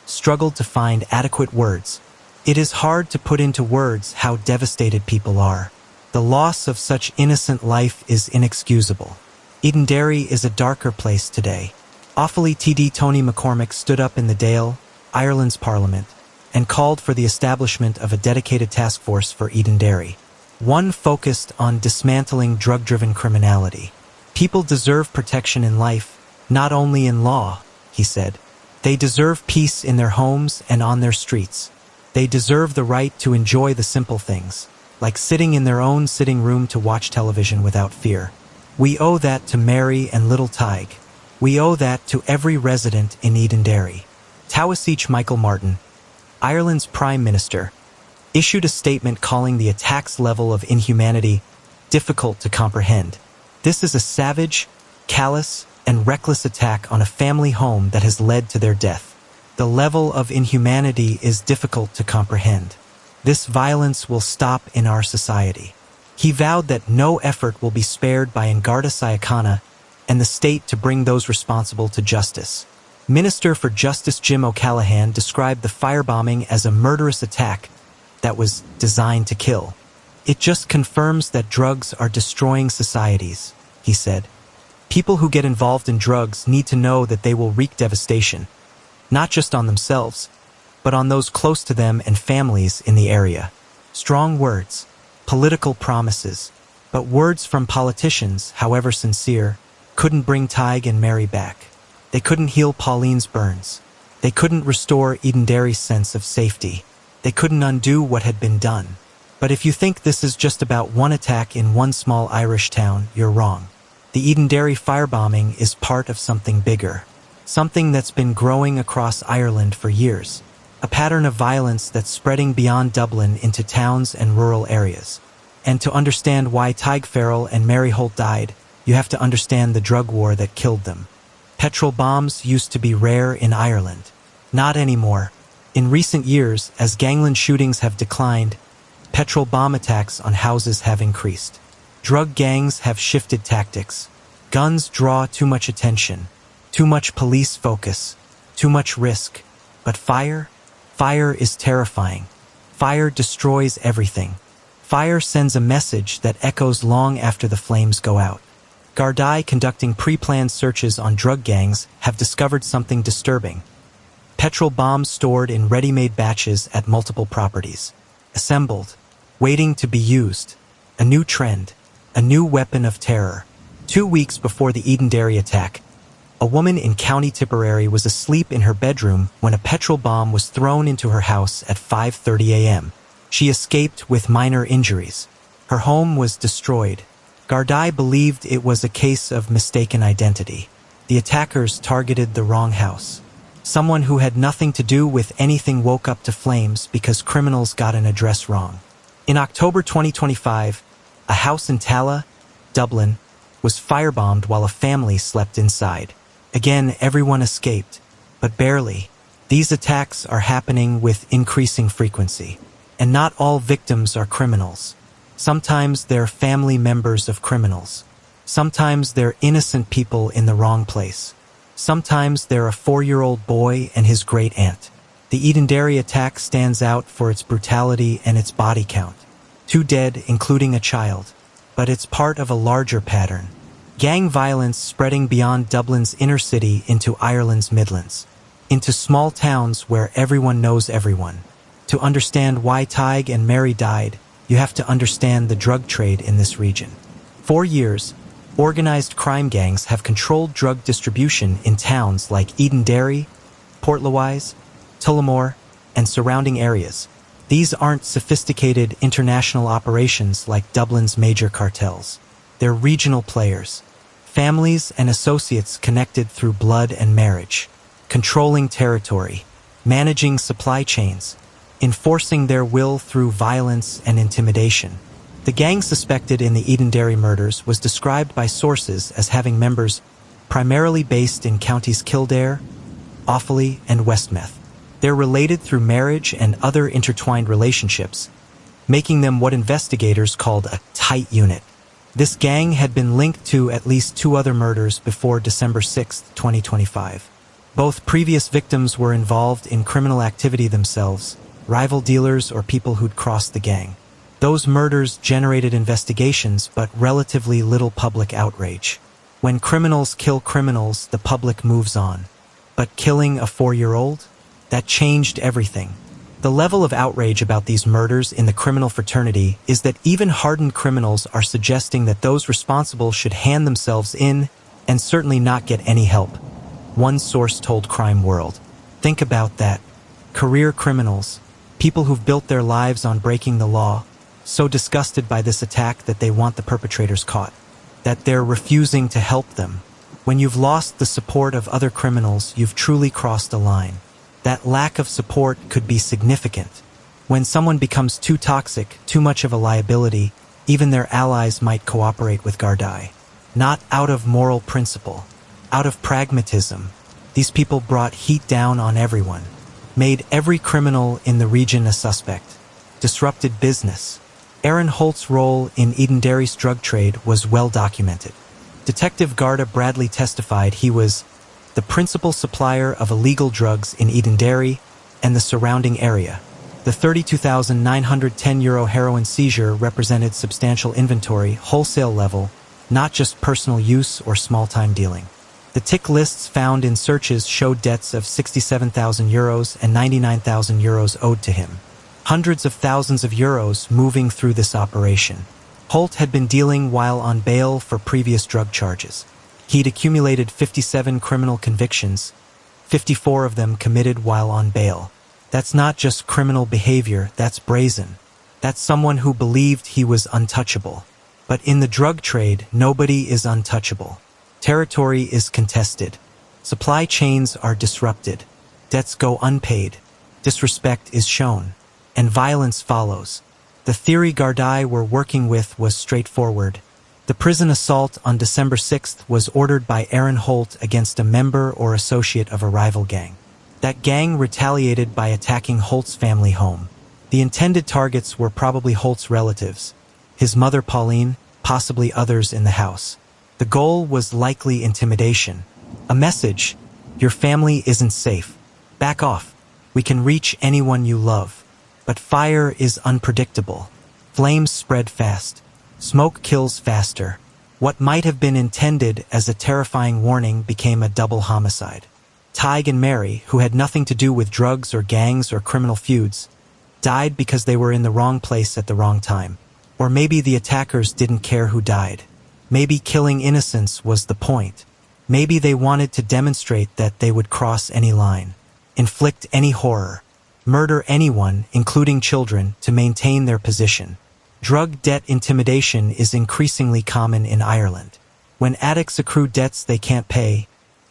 struggled to find adequate words. It is hard to put into words how devastated people are. The loss of such innocent life is inexcusable. Edenderry is a darker place today. Offaly TD Tony McCormick stood up in the Dáil, Ireland's parliament, and called for the establishment of a dedicated task force for Edenderry. One focused on dismantling drug-driven criminality. People deserve protection in life, not only in law, he said. They deserve peace in their homes and on their streets. They deserve the right to enjoy the simple things, like sitting in their own sitting room to watch television without fear. We owe that to Mary and little Tadhg. We owe that to every resident in Edenderry. Taoiseach Michael Martin, Ireland's Prime Minister, issued a statement calling the attack's level of inhumanity difficult to comprehend. This is a savage, callous, and reckless attack on a family home that has led to their death. The level of inhumanity is difficult to comprehend. This violence will stop in our society. He vowed that no effort will be spared by Garda Síochána and the state to bring those responsible to justice. Minister for Justice Jim O'Callaghan described the firebombing as a murderous attack that was designed to kill. It just confirms that drugs are destroying societies, he said. People who get involved in drugs need to know that they will wreak devastation, not just on themselves, but on those close to them and families in the area. Strong words, political promises, but words from politicians, however sincere, couldn't bring Tadhg and Mary back. They couldn't heal Pauline's burns. They couldn't restore Edenderry's sense of safety. They couldn't undo what had been done. But if you think this is just about one attack in one small Irish town, you're wrong. The Edenderry firebombing is part of something bigger. Something that's been growing across Ireland for years. A pattern of violence that's spreading beyond Dublin into towns and rural areas. And to understand why Tadhg Farrell and Mary Holt died, you have to understand the drug war that killed them. Petrol bombs used to be rare in Ireland. Not anymore. In recent years, as gangland shootings have declined, petrol bomb attacks on houses have increased. Drug gangs have shifted tactics. Guns draw too much attention, too much police focus, too much risk. But fire? Fire is terrifying. Fire destroys everything. Fire sends a message that echoes long after the flames go out. Gardaí conducting pre-planned searches on drug gangs have discovered something disturbing. Petrol bombs stored in ready-made batches at multiple properties. Assembled, waiting to be used. A new trend, a new weapon of terror. 2 weeks before the Edenderry attack, a woman in County Tipperary was asleep in her bedroom when a petrol bomb was thrown into her house at 5:30 a.m. She escaped with minor injuries. Her home was destroyed. Gardaí believed it was a case of mistaken identity. The attackers targeted the wrong house. Someone who had nothing to do with anything woke up to flames because criminals got an address wrong. In October 2025, a house in Tallaght, Dublin, was firebombed while a family slept inside. Again, everyone escaped, but barely. These attacks are happening with increasing frequency. And not all victims are criminals. Sometimes they're family members of criminals. Sometimes they're innocent people in the wrong place. Sometimes they're a 4-year-old boy and his great-aunt. The Edenderry attack stands out for its brutality and its body count. 2 dead, including a child. But it's part of a larger pattern. Gang violence spreading beyond Dublin's inner city into Ireland's Midlands. Into small towns where everyone knows everyone. To understand why Tadhg and Mary died, you have to understand the drug trade in this region. For years, organized crime gangs have controlled drug distribution in towns like Edenderry, Portlaoise, Tullamore, and surrounding areas. These aren't sophisticated international operations like Dublin's major cartels. They're regional players, families and associates connected through blood and marriage, controlling territory, managing supply chains, enforcing their will through violence and intimidation. The gang suspected in the Edenderry murders was described by sources as having members primarily based in counties Kildare, Offaly, and Westmeath. They're related through marriage and other intertwined relationships, making them what investigators called a tight unit. This gang had been linked to at least 2 other murders before December 6, 2025. Both previous victims were involved in criminal activity themselves, rival dealers or people who'd crossed the gang. Those murders generated investigations but relatively little public outrage. When criminals kill criminals, the public moves on. But killing a 4-year-old? That changed everything. The level of outrage about these murders in the criminal fraternity is that even hardened criminals are suggesting that those responsible should hand themselves in and certainly not get any help. One source told Crime World. Think about that. Career criminals, people who've built their lives on breaking the law, so disgusted by this attack that they want the perpetrators caught, that they're refusing to help them. When you've lost the support of other criminals, you've truly crossed a line. That lack of support could be significant. When someone becomes too toxic, too much of a liability, even their allies might cooperate with Tadhg. Not out of moral principle, out of pragmatism. These people brought heat down on everyone, made every criminal in the region a suspect, disrupted business. Mary Holt's role in Edenderry's drug trade was well documented. Detective Garda Bradley testified he was the principal supplier of illegal drugs in Edenderry and the surrounding area. The €32,910 heroin seizure represented substantial inventory, wholesale level, not just personal use or small-time dealing. The tick lists found in searches showed debts of €67,000 and €99,000 owed to him. Hundreds of thousands of euros moving through this operation. Holt had been dealing while on bail for previous drug charges. He'd accumulated 57 criminal convictions, 54 of them committed while on bail. That's not just criminal behavior, that's brazen. That's someone who believed he was untouchable. But in the drug trade, nobody is untouchable. Territory is contested. Supply chains are disrupted. Debts go unpaid. Disrespect is shown. And violence follows. The theory Tadhg were working with was straightforward. The prison assault on December 6th was ordered by Mary Holt against a member or associate of a rival gang. That gang retaliated by attacking Holt's family home. The intended targets were probably Holt's relatives, his mother Pauline, possibly others in the house. The goal was likely intimidation. A message: your family isn't safe. Back off. We can reach anyone you love. But fire is unpredictable. Flames spread fast. Smoke kills faster. What might have been intended as a terrifying warning became a double homicide. Tadhg and Mary, who had nothing to do with drugs or gangs or criminal feuds, died because they were in the wrong place at the wrong time. Or maybe the attackers didn't care who died. Maybe killing innocents was the point. Maybe they wanted to demonstrate that they would cross any line, inflict any horror, murder anyone, including children, to maintain their position. Drug debt intimidation is increasingly common in Ireland. When addicts accrue debts they can't pay,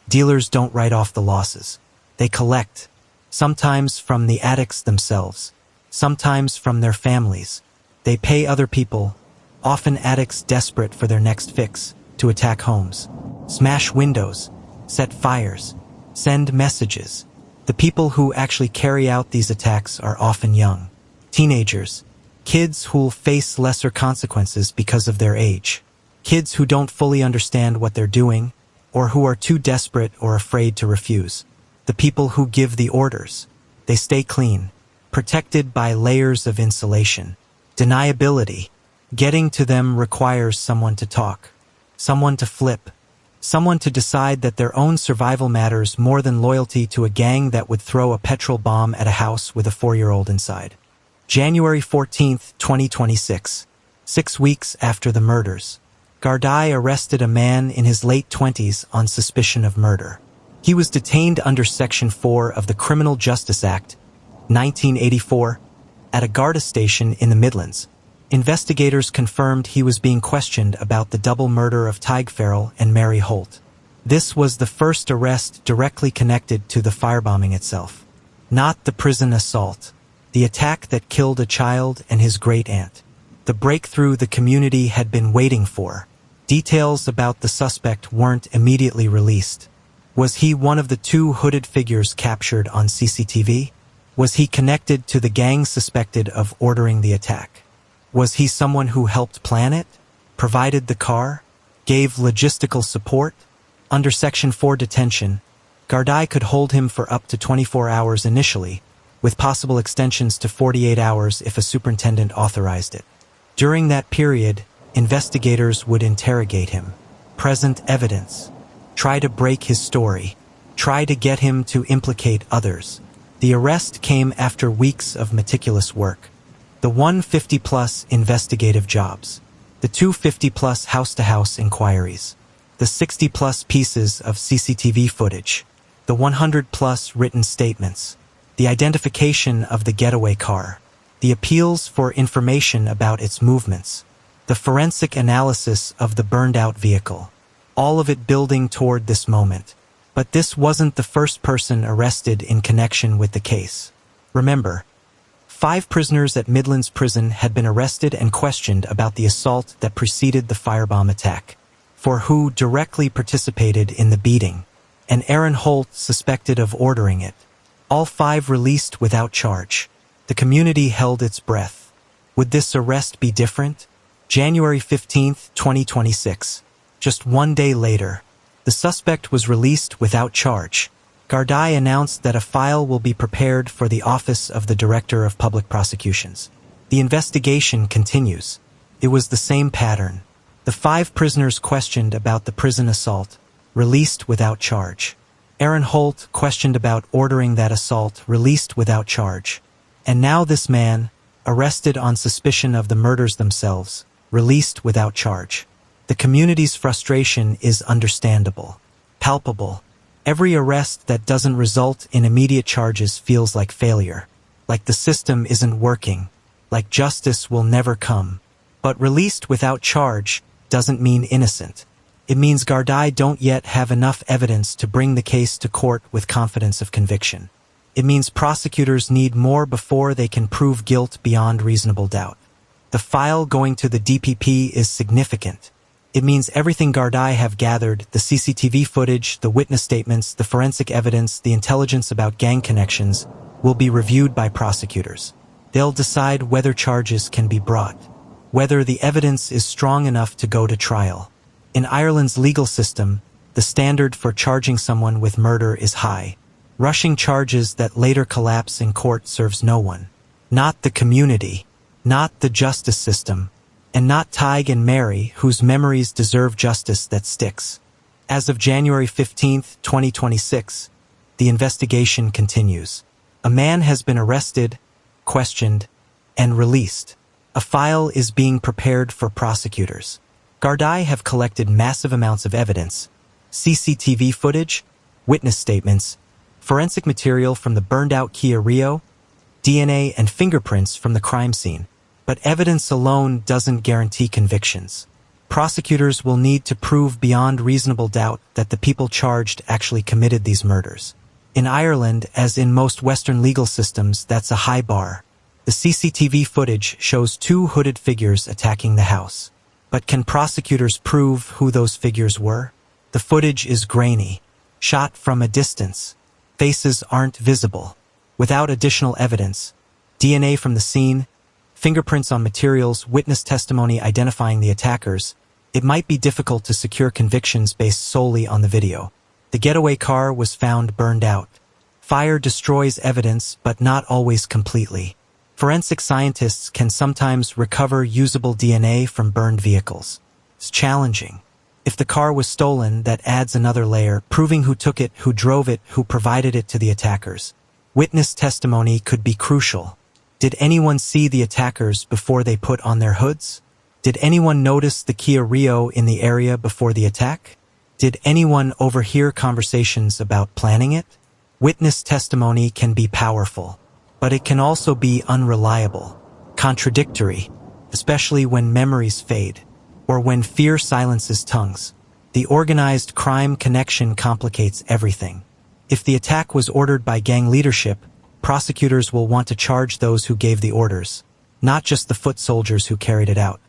dealers don't write off the losses. They collect, sometimes from the addicts themselves, sometimes from their families. They pay other people, often addicts desperate for their next fix, to attack homes, smash windows, set fires, send messages. The people who actually carry out these attacks are often young, teenagers, kids who'll face lesser consequences because of their age, kids who don't fully understand what they're doing, or who are too desperate or afraid to refuse. The people who give the orders. They stay clean, protected by layers of insulation. Deniability. Getting to them requires someone to talk, someone to flip, someone to decide that their own survival matters more than loyalty to a gang that would throw a petrol bomb at a house with a 4-year-old inside. January 14, 2026. 6 weeks after the murders. Tadhg arrested a man in his late 20s on suspicion of murder. He was detained under Section 4 of the Criminal Justice Act, 1984, at a Garda station in the Midlands. Investigators confirmed he was being questioned about the double murder of Tadhg Farrell and Mary Holt. This was the first arrest directly connected to the firebombing itself. Not the prison assault. The attack that killed a child and his great-aunt. The breakthrough the community had been waiting for. Details about the suspect weren't immediately released. Was he one of the 2 hooded figures captured on CCTV? Was he connected to the gang suspected of ordering the attack? Was he someone who helped plan it, provided the car, gave logistical support? Under Section 4 detention, Tadhg could hold him for up to 24 hours initially, with possible extensions to 48 hours if a superintendent authorized it. During that period, investigators would interrogate him, present evidence, try to break his story, try to get him to implicate others. The arrest came after weeks of meticulous work. The 150-plus investigative jobs, the 250-plus house-to-house inquiries, the 60-plus pieces of CCTV footage, the 100-plus written statements, the identification of the getaway car, the appeals for information about its movements, the forensic analysis of the burned-out vehicle. all of it building toward this moment. But this wasn't the first person arrested in connection with the case. Remember, 5 prisoners at Midlands Prison had been arrested and questioned about the assault that preceded the firebomb attack, for who directly participated in the beating, and Mary Holt suspected of ordering it. All 5 released without charge. The community held its breath. Would this arrest be different? January 15, 2026. Just 1 day later, the suspect was released without charge. Gardaí announced that a file will be prepared for the Office of the Director of Public Prosecutions. The investigation continues. It was the same pattern. The 5 prisoners questioned about the prison assault, released without charge. Mary Holt questioned about ordering that assault, released without charge. And now this man, arrested on suspicion of the murders themselves, released without charge. The community's frustration is understandable, palpable. Every arrest that doesn't result in immediate charges feels like failure, like the system isn't working, like justice will never come. But released without charge doesn't mean innocent. It means Gardaí don't yet have enough evidence to bring the case to court with confidence of conviction. It means prosecutors need more before they can prove guilt beyond reasonable doubt. The file going to the DPP is significant. It means everything Gardaí have gathered, the CCTV footage, the witness statements, the forensic evidence, the intelligence about gang connections, will be reviewed by prosecutors. They'll decide whether charges can be brought, whether the evidence is strong enough to go to trial. In Ireland's legal system, the standard for charging someone with murder is high. Rushing charges that later collapse in court serves no one. Not the community, not the justice system, and not Tadhg and Mary, whose memories deserve justice that sticks. As of January 15, 2026, the investigation continues. A man has been arrested, questioned, and released. A file is being prepared for prosecutors. Gardaí have collected massive amounts of evidence: CCTV footage, witness statements, forensic material from the burned-out Kia Rio, DNA and fingerprints from the crime scene. But evidence alone doesn't guarantee convictions. Prosecutors will need to prove beyond reasonable doubt that the people charged actually committed these murders. In Ireland, as in most Western legal systems, that's a high bar. The CCTV footage shows 2 hooded figures attacking the house. But can prosecutors prove who those figures were? The footage is grainy, shot from a distance. Faces aren't visible. Without additional evidence, DNA from the scene, fingerprints on materials, witness testimony identifying the attackers, it might be difficult to secure convictions based solely on the video. The getaway car was found burned out. Fire destroys evidence, but not always completely. Forensic scientists can sometimes recover usable DNA from burned vehicles. It's challenging. If the car was stolen, that adds another layer, proving who took it, who drove it, who provided it to the attackers. Witness testimony could be crucial. Did anyone see the attackers before they put on their hoods? Did anyone notice the Kia Rio in the area before the attack? Did anyone overhear conversations about planning it? Witness testimony can be powerful, but it can also be unreliable, contradictory, especially when memories fade, or when fear silences tongues. The organized crime connection complicates everything. If the attack was ordered by gang leadership, prosecutors will want to charge those who gave the orders, not just the foot soldiers who carried it out.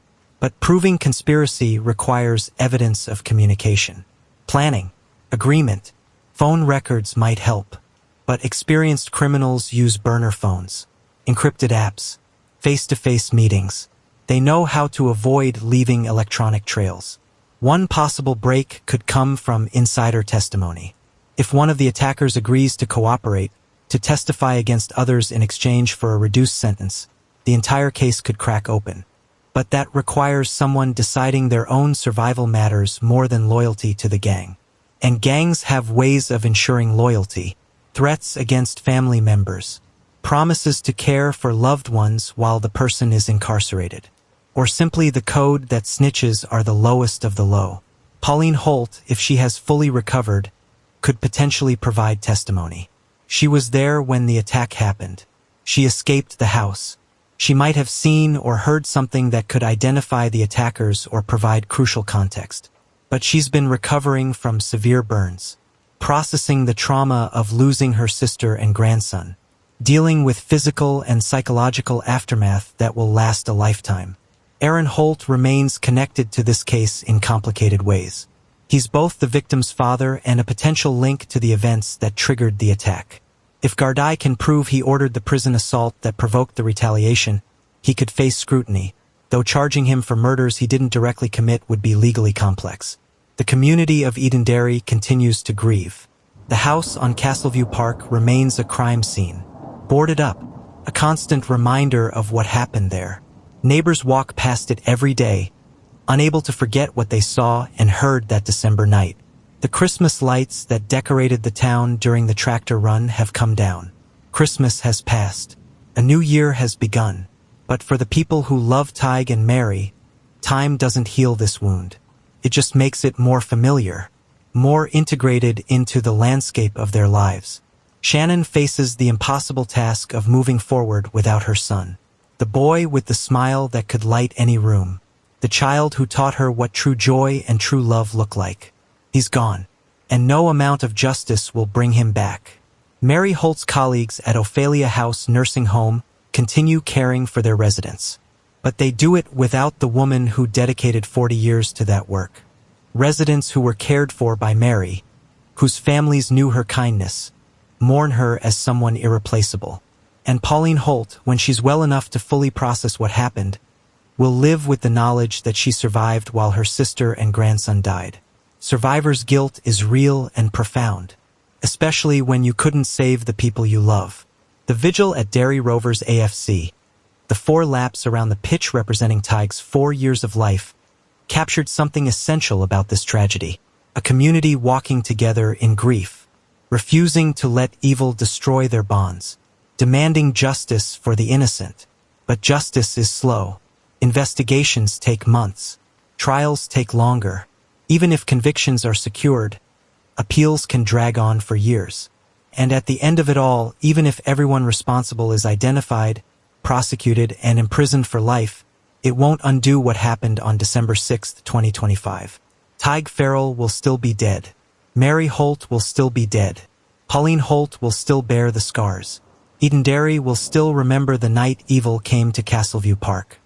But proving conspiracy requires evidence of communication. Planning, agreement, phone records might help, but experienced criminals use burner phones, encrypted apps, face-to-face meetings. They know how to avoid leaving electronic trails. One possible break could come from insider testimony. If one of the attackers agrees to cooperate, to testify against others in exchange for a reduced sentence, the entire case could crack open. But that requires someone deciding their own survival matters more than loyalty to the gang. And gangs have ways of ensuring loyalty: threats against family members, promises to care for loved ones while the person is incarcerated, or simply the code that snitches are the lowest of the low. Pauline Holt, if she has fully recovered, could potentially provide testimony. She was there when the attack happened. She escaped the house. She might have seen or heard something that could identify the attackers or provide crucial context. but she's been recovering from severe burns, processing the trauma of losing her sister and grandson, dealing with physical and psychological aftermath that will last a lifetime. Mary Holt remains connected to this case in complicated ways. He's both the victim's father and a potential link to the events that triggered the attack. If Gardaí can prove he ordered the prison assault that provoked the retaliation, he could face scrutiny, though charging him for murders he didn't directly commit would be legally complex. The community of Edenderry continues to grieve. The house on Castleview Park remains a crime scene, boarded up, a constant reminder of what happened there. Neighbors walk past it every day, unable to forget what they saw and heard that December night. The Christmas lights that decorated the town during the tractor run have come down. Christmas has passed. A new year has begun. But for the people who love Tadhg and Mary, time doesn't heal this wound. It just makes it more familiar, more integrated into the landscape of their lives. Shannon faces the impossible task of moving forward without her son. The boy with the smile that could light any room. The child who taught her what true joy and true love look like. He's gone, and no amount of justice will bring him back. Mary Holt's colleagues at Offaly House Nursing Home continue caring for their residents. But they do it without the woman who dedicated 40 years to that work. Residents who were cared for by Mary, whose families knew her kindness, mourn her as someone irreplaceable. And Pauline Holt, when she's well enough to fully process what happened, will live with the knowledge that she survived while her sister and grandson died. Survivor's guilt is real and profound, especially when you couldn't save the people you love. The vigil at Derry Rovers AFC, the 4 laps around the pitch representing Tadhg's 4 years of life, captured something essential about this tragedy. A community walking together in grief, refusing to let evil destroy their bonds, demanding justice for the innocent. But justice is slow. Investigations take months. Trials take longer. Even if convictions are secured, appeals can drag on for years. And at the end of it all, even if everyone responsible is identified, prosecuted, and imprisoned for life, it won't undo what happened on December 6, 2025. Tadhg Farrell will still be dead. Mary Holt will still be dead. Pauline Holt will still bear the scars. Edenderry will still remember the night evil came to Castleview Park.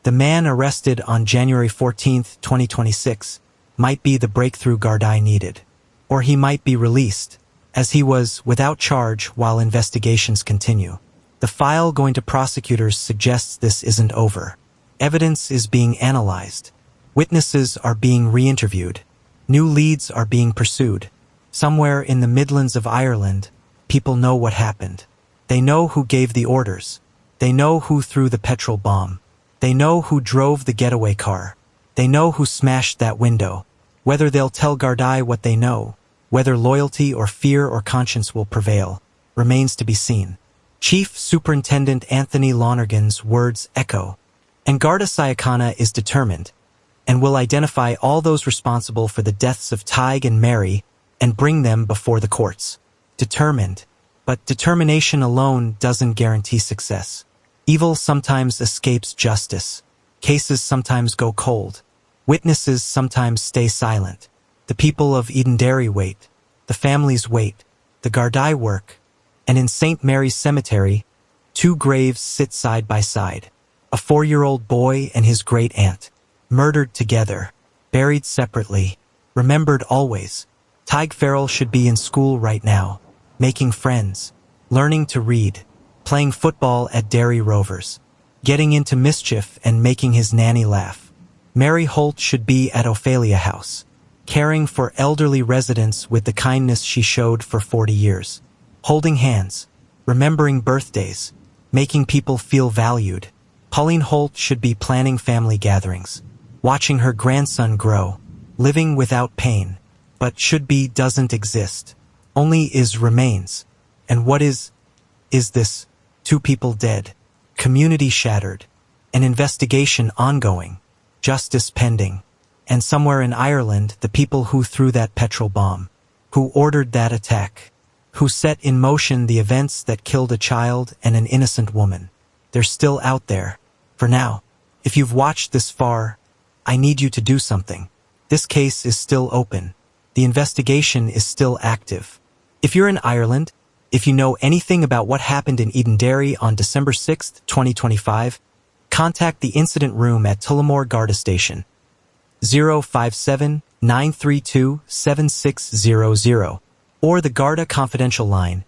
The man arrested on January 14, 2026, might be the breakthrough Gardaí needed. Or he might be released, as he was, without charge while investigations continue. The file going to prosecutors suggests this isn't over. Evidence is being analyzed. Witnesses are being re-interviewed. New leads are being pursued. Somewhere in the Midlands of Ireland, people know what happened. They know who gave the orders. They know who threw the petrol bomb. They know who drove the getaway car. They know who smashed that window. Whether they'll tell Gardaí what they know, whether loyalty or fear or conscience will prevail, remains to be seen. Chief Superintendent Anthony Lonergan's words echo, and Garda Síochána is determined, and will identify all those responsible for the deaths of Tadhg and Mary and bring them before the courts. Determined, but determination alone doesn't guarantee success. Evil sometimes escapes justice. Cases sometimes go cold. Witnesses sometimes stay silent. The people of Edenderry wait. The families wait. The Gardaí work. And in St. Mary's Cemetery, 2 graves sit side by side. A 4-year-old boy and his great-aunt. Murdered together. Buried separately. Remembered always. Tadhg Farrell should be in school right now. Making friends. Learning to read. Playing football at Derry Rovers. Getting into mischief and making his nanny laugh. Mary Holt should be at Offaly House, caring for elderly residents with the kindness she showed for 40 years. Holding hands, remembering birthdays, making people feel valued. Pauline Holt should be planning family gatherings, watching her grandson grow, living without pain. But should be doesn't exist. Only is remains. And what is this? 2 people dead, community shattered, an investigation ongoing, justice pending, and somewhere in Ireland the people who threw that petrol bomb, who ordered that attack, who set in motion the events that killed a child and an innocent woman. They're still out there. For now, if you've watched this far, I need you to do something. This case is still open. The investigation is still active. If you're in Ireland, if you know anything about what happened in Edenderry on December 6, 2025, contact the incident room at Tullamore Garda Station, 057-932-7600, or the Garda Confidential Line,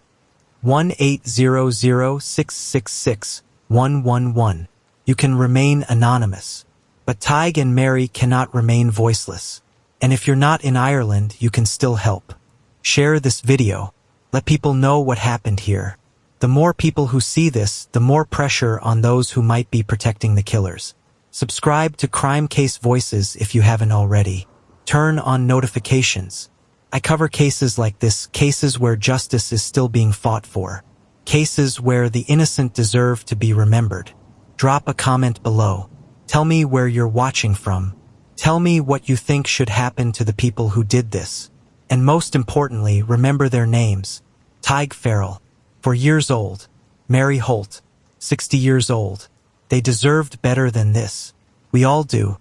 1-800-666-111. You can remain anonymous, but Tadhg and Mary cannot remain voiceless. And if you're not in Ireland, you can still help. Share this video. Let people know what happened here. The more people who see this, the more pressure on those who might be protecting the killers. Subscribe to Crime Case Voices if you haven't already. Turn on notifications. I cover cases like this, cases where justice is still being fought for. Cases where the innocent deserve to be remembered. Drop a comment below. Tell me where you're watching from. Tell me what you think should happen to the people who did this. And most importantly, remember their names. Tadhg Farrell, 4 years old. Mary Holt, 60 years old. They deserved better than this. We all do.